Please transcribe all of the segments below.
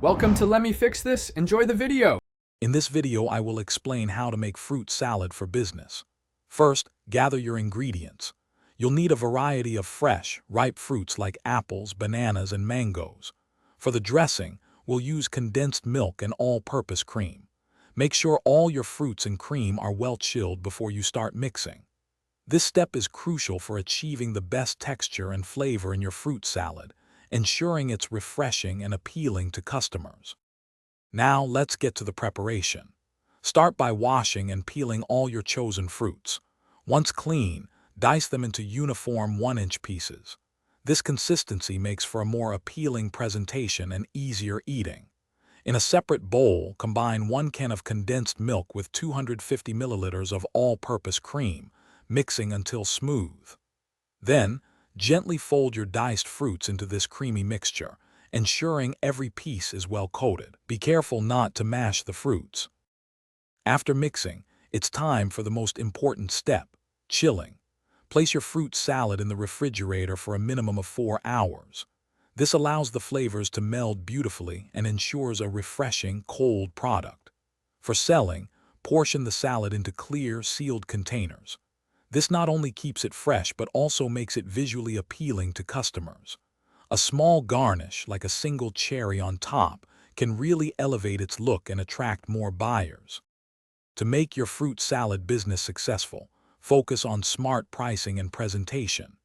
Welcome to Let Me Fix This. Enjoy the video. In this video, I will explain how to make fruit salad for business. First, gather your ingredients. You'll need a variety of fresh, ripe fruits like apples, bananas, and mangoes. For the dressing, we'll use condensed milk and all-purpose cream. Make sure all your fruits and cream are well chilled before you start mixing. This step is crucial for achieving the best texture and flavor in your fruit salad, ensuring it's refreshing and appealing to customers. Now let's get to the preparation. Start by washing and peeling all your chosen fruits. Once clean, dice them into uniform 1-inch pieces. This consistency makes for a more appealing presentation and easier eating. In a separate bowl, combine 1 can of condensed milk with 250 milliliters of all-purpose cream, mixing until smooth. Then, gently fold your diced fruits into this creamy mixture, ensuring every piece is well coated. Be careful not to mash the fruits. After mixing, it's time for the most important step, chilling. Place your fruit salad in the refrigerator for a minimum of 4 hours. This allows the flavors to meld beautifully and ensures a refreshing, cold product. For selling, portion the salad into clear, sealed containers. This not only keeps it fresh but also makes it visually appealing to customers. A small garnish, like a single cherry on top, can really elevate its look and attract more buyers. To make your fruit salad business successful, focus on smart pricing and presentation.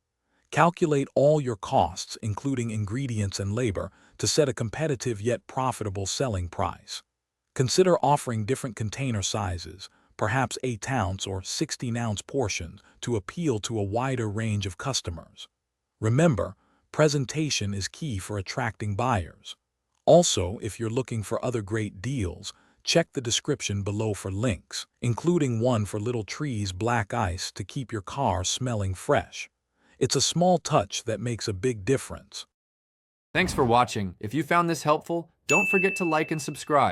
Calculate all your costs, including ingredients and labor, to set a competitive yet profitable selling price. Consider offering different container sizes, perhaps 8-ounce or 16-ounce portions, to appeal to a wider range of customers. Remember, presentation is key for attracting buyers. Also, if you're looking for other great deals, check the description below for links, including one for Little Tree's black ice to keep your car smelling fresh. It's a small touch that makes a big difference. Thanks for watching. If you found this helpful, don't forget to like and subscribe.